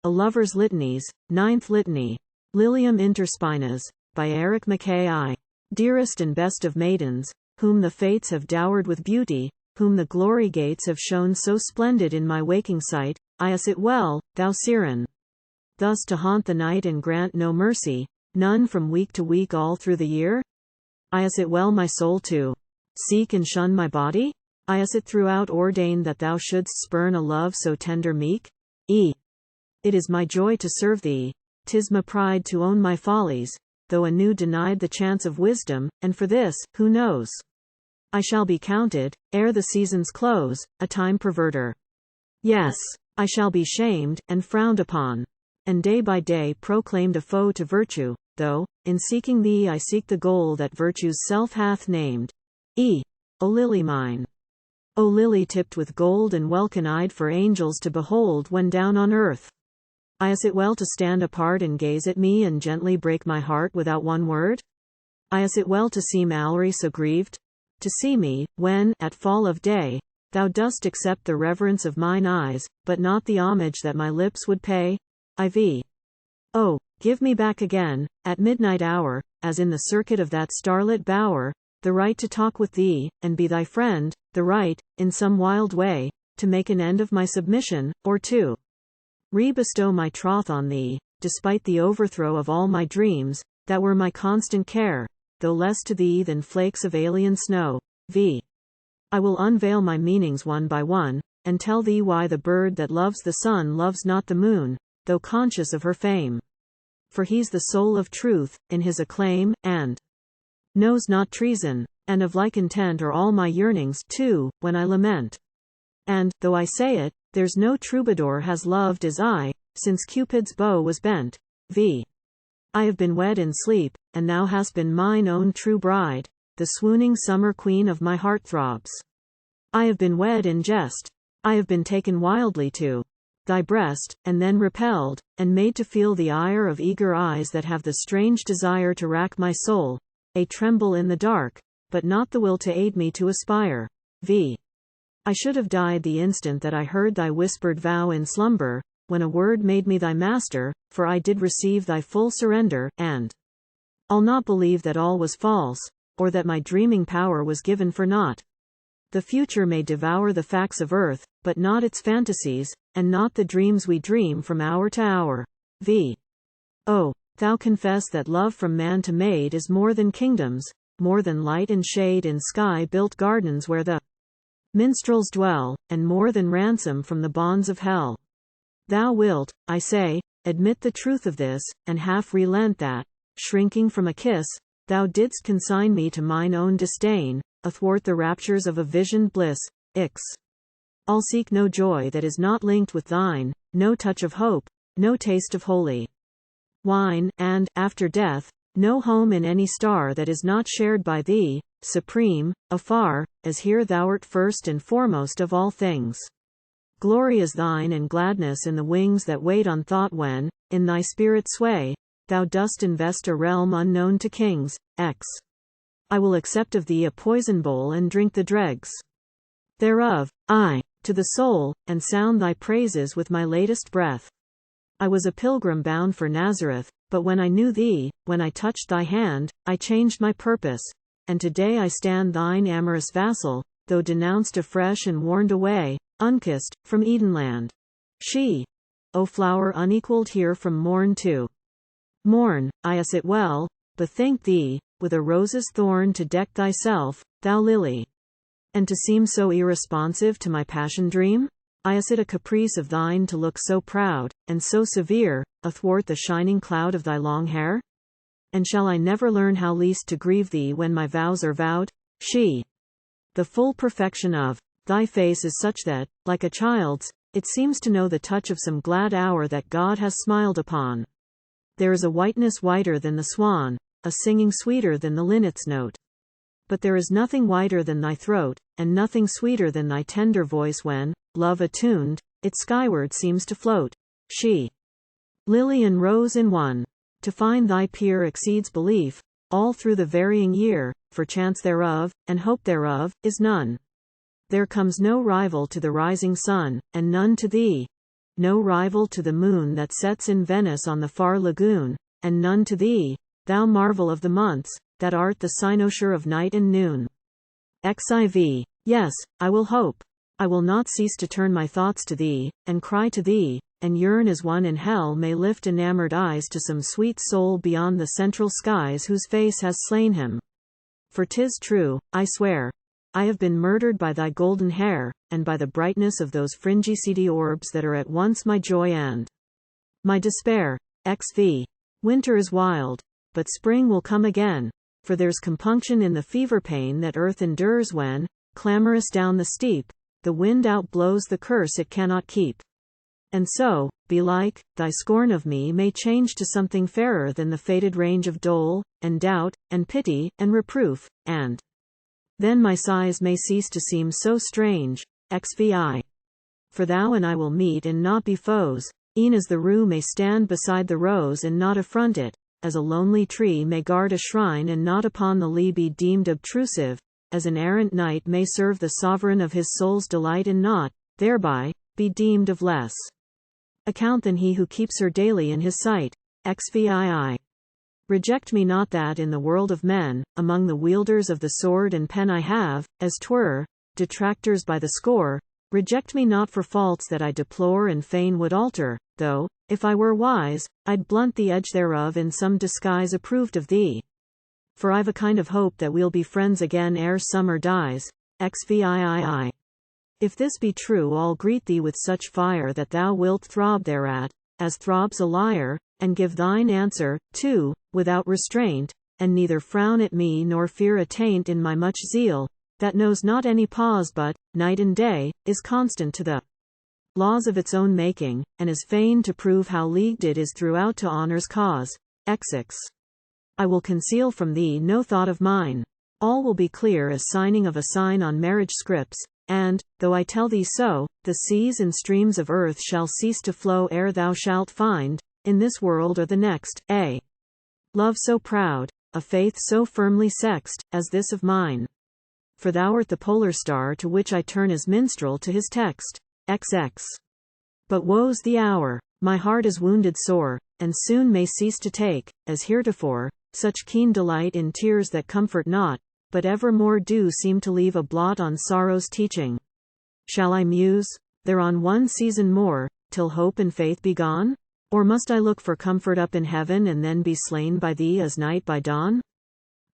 A Lover's Litanies, Ninth Litany. Lilium inter Spinas, by Mackay. Dearest and best of maidens, whom the fates have dowered with beauty, whom the glory gates have shown so splendid in my waking sight, I us it well, thou syren. Thus to haunt the night and grant no mercy, none from week to week all through the year? I us it well my soul to seek and shun my body? I us it throughout ordained that thou shouldst spurn a love so tender-meek? It is my joy to serve thee, 'tis my pride to own my follies, though anew denied the chance of wisdom, and for this, who knows? I shall be counted, ere the season's close, a time-perverter. Yes, I shall be shamed, and frowned upon, and day by day proclaimed a foe to virtue, though, in seeking thee I seek the goal that virtue's self hath named. O lily mine! O lily tipped with gold and welcome-eyed for angels to behold when down on earth! I us it well to stand apart and gaze at me and gently break my heart without one word? I us it well to see Mallory so grieved? To see me, when, at fall of day, thou dost accept the reverence of mine eyes, but not the homage that my lips would pay? Oh, give me back again, at midnight hour, as in the circuit of that starlit bower, the right to talk with thee, and be thy friend, the right, in some wild way, to make an end of my submission, or to re-bestow my troth on thee, despite the overthrow of all my dreams, that were my constant care, though less to thee than flakes of alien snow. I will unveil my meanings one by one, and tell thee why the bird that loves the sun loves not the moon, though conscious of her fame. For he's the soul of truth, in his acclaim, and knows not treason, and of like intent are all my yearnings, too, when I lament. And, though I say it, there's no troubadour has loved as I, since Cupid's bow was bent. I have been wed in sleep, and thou hast been mine own true bride, the swooning summer queen of my heart-throbs. I have been wed in jest. I have been taken wildly to thy breast, and then repelled, and made to feel the ire of eager eyes that have the strange desire to rack my soul, a tremble in the dark, but not the will to aid me to aspire. I should have died the instant that I heard thy whispered vow in slumber, when a word made me thy master, for I did receive thy full surrender, and I'll not believe that all was false, or that my dreaming power was given for naught. The future may devour the facts of earth, but not its fantasies, and not the dreams we dream from hour to hour. Oh, thou confess that love from man to maid is more than kingdoms, more than light and shade in sky-built gardens where the minstrels dwell, and more than ransom from the bonds of hell. Thou wilt, I say, admit the truth of this, and half relent that, shrinking from a kiss, thou didst consign me to mine own disdain, athwart the raptures of a visioned bliss. I'll seek no joy that is not linked with thine, no touch of hope, no taste of holy wine, and, after death, no home in any star that is not shared by thee, supreme, afar, as here thou'rt first and foremost of all things. Glory is thine and gladness in the wings that wait on thought when, in thy spirit's sway, thou dost invest a realm unknown to kings. I will accept of thee a poison bowl and drink the dregs thereof, to the soul, and sound thy praises with my latest breath. I was a pilgrim bound for Nazareth, but when I knew thee, when I touched thy hand, I changed my purpose, and today I stand thine amorous vassal, though denounced afresh and warned away, unkissed, from Edenland. O flower unequaled here from morn to morn, I us it well, bethink thee, with a rose's thorn to deck thyself, thou lily, and to seem so irresponsive to my passion dream? I us it a caprice of thine to look so proud, and so severe, athwart the shining cloud of thy long hair? And shall I never learn how least to grieve thee when my vows are vowed? The full perfection of thy face is such that, like a child's, it seems to know the touch of some glad hour that God has smiled upon. There is a whiteness whiter than the swan, a singing sweeter than the linnet's note. But there is nothing whiter than thy throat, and nothing sweeter than thy tender voice when, love attuned, it skyward seems to float. Lily and rose in one. To find thy peer exceeds belief, all through the varying year, for chance thereof, and hope thereof, is none. There comes no rival to the rising sun, and none to thee. no rival to the moon that sets in Venice on the far lagoon, and none to thee, thou marvel of the months, that art the cynosure of night and noon. Xiv. Yes, I will hope. I will not cease to turn my thoughts to thee, and cry to thee, and yearn as one in hell may lift enamored eyes to some sweet soul beyond the central skies whose face has slain him. For 'tis true, I swear, I have been murdered by thy golden hair, and by the brightness of those fringy seedy orbs that are at once my joy and my despair. Xv. Winter is wild, but spring will come again, for there's compunction in the fever pain that earth endures when, clamorous down the steep, the wind outblows the curse it cannot keep. And so, belike, thy scorn of me may change to something fairer than the fated range of dole, and doubt, and pity, and reproof, and then my sighs may cease to seem so strange. Xvi. For thou and I will meet and not be foes, e'en as the rue may stand beside the rose and not affront it, as a lonely tree may guard a shrine and not upon the lea be deemed obtrusive, as an errant knight may serve the sovereign of his soul's delight and not, thereby, be deemed of less account than he who keeps her daily in his sight. Xvii. Reject me not that in the world of men, among the wielders of the sword and pen I have, as 'twere, detractors by the score, reject me not for faults that I deplore and fain would alter, though, if I were wise, I'd blunt the edge thereof in some disguise approved of thee. For I've a kind of hope that we'll be friends again ere summer dies. Xvii. If this be true, I'll greet thee with such fire that thou wilt throb thereat, as throbs a lyre, and give thine answer, too, without restraint, and neither frown at me nor fear a taint in my much zeal, that knows not any pause but, night and day, is constant to the laws of its own making, and is fain to prove how leagued it is throughout to honor's cause. Xix. I will conceal from thee no thought of mine. All will be clear as signing of a sign on marriage scrips, and, though I tell thee so, the seas and streams of earth shall cease to flow ere thou shalt find, in this world or the next, a love so proud, a faith so firmly sexed, as this of mine. For thou art the polar star to which I turn as minstrel to his text. XX. But woe's the hour, my heart is wounded sore, and soon may cease to take, as heretofore, such keen delight in tears that comfort not, but evermore do seem to leave a blot on sorrow's teaching. Shall I muse thereon one season more, till hope and faith be gone? Or must I look for comfort up in heaven and then be slain by thee as night by dawn?